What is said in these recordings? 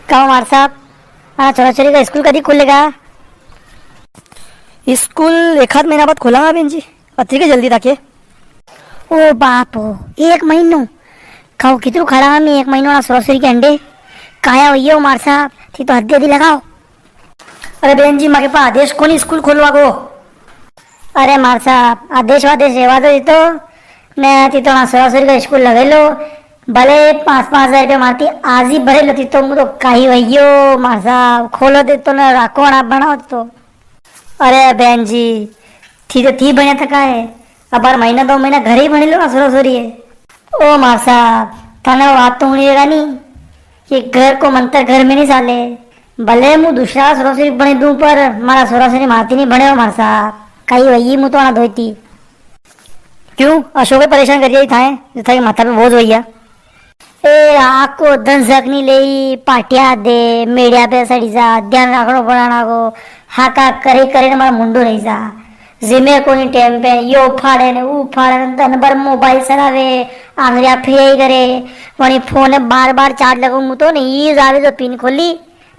कहो मार साहब, हाँ छोरा छोरी का स्कूल कभी खुलेगा? स्कूल एक आध महीना बाद खोला बहन जी, अति के जल्दी ताके। ओ बाप हो, 1 महीनो खाओ कितरू खड़ा मैं 1 महीनो ना छोरा छोरी के अंडे काया हो मार साहब थी तो हद्दी हद्दी लगाओ। अरे बहन जी माके पास आदेश कोनी स्कूल खोलवा को। अरे मार साहब आदेश वादेश रेवा दो तो मैं थी तो ना छोरा छोरी का स्कूल लगे लो भले 5-5 हजार रुपया मारती आज ही भरे लेती तो मुझे काही वही मार साहब खोलो दे तो ना राखो ना बनाओ तो। अरे बहन जी थी तो थी बने थका है अब बार महीना 2 महीना घर ही बने लो ना छोरा छोरी है। ओ मार साहब थाने बात तो उड़ेगा नहीं कि घर को मंत्र घर में नहीं साले भले मुँह दूसरा छोरा छोरी बने दूं पर मारा छोरा छोरी मारती नहीं बने हो मार साहब काही वही मुँह तो ना धोती। क्यों अशोक परेशान करिए था जो था कि माथा पे बोझ भैया। ए आको धन सकनी ले पाटिया दे मेड़िया पे सड़ी जा ध्यान राखनो पड़ाना को हाका करे करे ने मारा मुंडो रही जा जिमे कोनी टाइम पे यो फाड़े ने ऊ फाड़े ने धन भर मोबाइल चलावे आंगलियां फेई करे वनी फोन बार बार चार्ज लगो मु तो नहीं जावे तो पिन खोली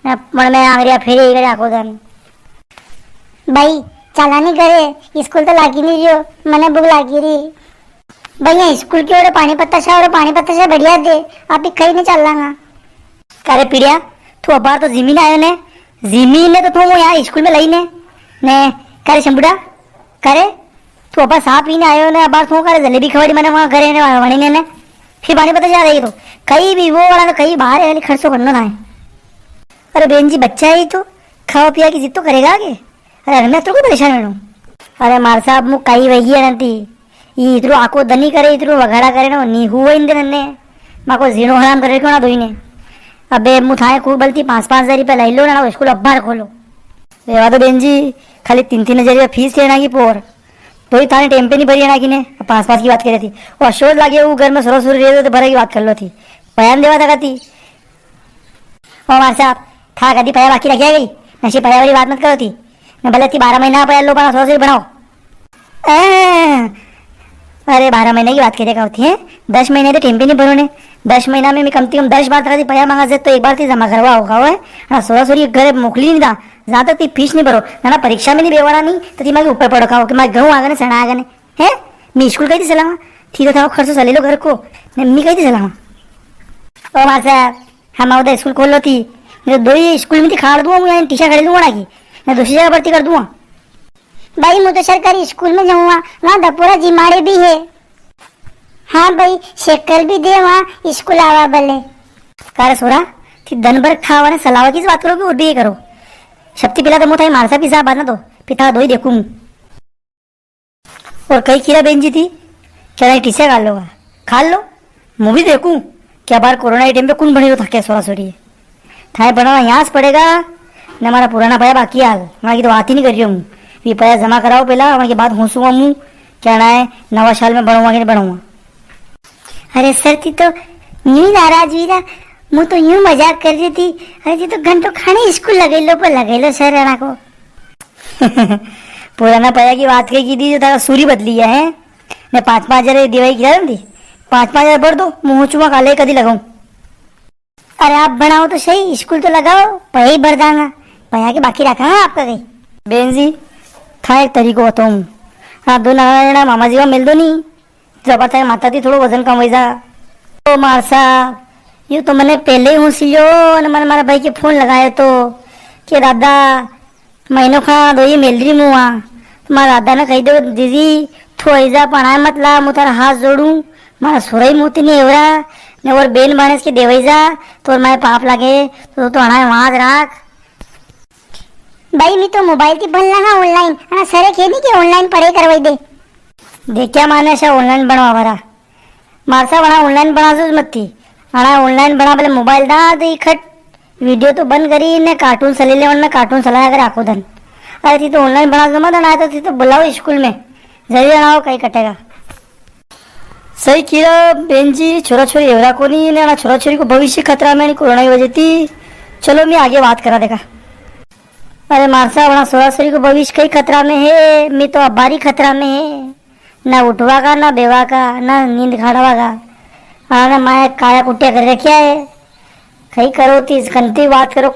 मन में आंगलियां फेई करे आको धन भाई चला नहीं करे स्कूल तो लागी नहीं रियो मने भूख लागी रही भैया स्कूल की ओर पानी पत्ता से बढ़िया दे आप ही कहीं नहीं चल लांगा। करे पीड़िया तू अबार तो जिमीन आयो ने जिमीन ने तो तू यहाँ स्कूल में लई ने करे शंबुड़ा करे तू अबार साफ पीने आयो ने अबार तू करे जलेबी खवाड़ी मैंने वहाँ करे ने वणी ने फिर पानी पत्ता जा रही तो कहीं भी वो वाला तो कहीं बाहर है खर्चो करना ना है। अरे बहन जी बच्चा है तो खाओ पिया की जिद तो करेगा आगे। अरे मैं तेरे को परेशान हूँ। अरे मार साहब मुँह कहीं वही है नती इतरो आको दनी करे इतरो वगाड़ा करे ना नी हुआ इन नन्ने माको जीनो हराम करे क्यों ना दोई ने अबे मुथाए खूब बलती 5-5 हजार रुपया लाई लो ना स्कूल अब्बार खोलो रेवा तो बहन जी खाली 3-3 हजार रुपया फीस लेना की पोर तो ही थाने टेम पे नहीं भरी ना कि ने 5-5 की बात कर रही थी वो अशोक लागे वो घर में सोरो सोरो रहे तो भरे की बात कर लो थी बयान देवा था कहती ओ मार साहब था कभी पया बाकी रखिया गई नशी पया वाली बात मत करो थी मैं भले थी 12 महीना पया लो बना सोरो सोरो बनाओ। अरे 12 महीने की बात करेगा होती है 10 महीने तो टेम पे नहीं भरो ने 10 महीना में मैं कम से कम 10 बार तरह पया मांगा से तो एक बार थी जमा करवा होगा है ना सोरा सोरी घर मोकली नहीं था जहाँ तक ती फीस नहीं भरो ना परीक्षा में नहीं बेवाड़ा नहीं तो ती मांगे ऊपर पड़ो खाओ कि मैं गहूँ आगे सड़ा आगे है मैं स्कूल कही थी सलामा थी तो था खर्चो चले लो घर को मम्मी कही थी सलामा ओ मार साहब हम उधर स्कूल खोल लो थी मैं 2 ही स्कूल में थी खाड़ दूंगा मैं टीशा खड़ी दूंगा की मैं दूसरी जगह भर्ती कर दूंगा। भाई मैं तो सरकारी स्कूल में जाऊंगा वहाँ दपोरा जिमाड़े भी है। हाँ भाई शेकल भी दे वहाँ स्कूल आवा भले कार सोरा थी दिन भर खावा ने सलावा की बात करो कि और भी ये करो शक्ति पिला तो मुझे मारसा पिसा बात ना तो पिता दो ही देखूं और कई कीरा बहन जी थी क्या टीचर खा लो मूवी देखूं क्या बार कोरोना टाइम पे कौन बनी तो थके सोरा सोरी थाए बनाना यहाँ से पड़ेगा न हमारा पुराना पाया बाकी हाल वहाँ की तो बात ही नहीं कर रही हूँ ये पैसा जमा कराओ पहला वहाँ के बाद घूसूंगा मुँह क्या ना है नवा साल में बढ़ूंगा कि नहीं बढ़ूंगा। अरे सर थी तो यूं नाराज हुई ना मुँह तो यूं मजाक कर रही थी अरे थी तो घंटों खाने स्कूल लगे लो सर राना को पुराना पाया की बात की थी जो था सूरी बदली है मैं 5-5 हजार दिवाई किया थी 5-5 हजार भर दो मुँह चुमा काले कदी लगाऊं। अरे आप बनाओ तो सही स्कूल तो लगाओ पया ही भर दांगा पया के बाकी रखा है आपका कहीं बेन जी था एक तरीको होता हूँ हाँ 2 नाना मामा जी का मिल दो नहीं जब तक माता थी थोड़ा वजन कम वैसा ओ मार साहब ये तो मैंने पहले ही होशियो न मैंने मारा भाई के फोन लगाया तो कि दादा महीनों खा 2 ही मिल रही मुँह मारा दादा ने कही दो दीदी थोड़ी जा पढ़ाए मतलब मुँह तारा हाथ जोड़ू मारा सोरा ही मोती नहीं हो रहा ने और बेन बाने के देवई जा तो मैं पाप लगे तो अना वहाँ राख भाई मैं तो मोबाइल की भल लगा ऑनलाइन हाँ सरे खेनी के ऑनलाइन पढ़े करवाई दे देख क्या माने ऐसा ऑनलाइन बनवा हमारा मारसा बना ऑनलाइन बना दो मत थी अना ऑनलाइन बना पहले मोबाइल दा दे खट वीडियो तो बंद करी ने कार्टून चले ले में कार्टून चलाया कर आखो धन अरे थी तो ऑनलाइन बना दो मत ना तो थी तो बुलाओ स्कूल में जरूर बनाओ कहीं कटेगा। सही किया बहन जी छोरा छोरी एवरा को नहीं ना छोरा छोरी को भविष्य खतरा में नहीं कोरोना की वजह थी चलो मैं आगे बात करा देखा। अरे मारसा बना छोरा छोरी को भविष्य कई खतरा में है मैं तो अबारी खतरा में है ना उठवा का ना बेवा का ना नींद खाड़वा का हाँ ना माया काया कुटिया कर रखा है कहीं करो तीस घंटे बात करो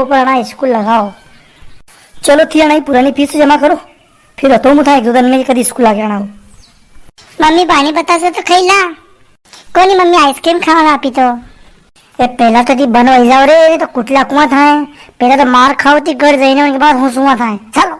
पर ना स्कूल लगाओ। चलो थी नहीं पुरानी फीस जमा करो, फिर तो मुठा एक दो दिन में कभी स्कूल आगे आना हो। मम्मी पानी बतासे तो खैला कोनी मम्मी आइसक्रीम खावा आपी तो ए पहला तो ती बन वही जाओ रे, तो कुटला कुआ था, पहला तो मार खाओ ती घर जाइने उनके बाद हुआ था। चल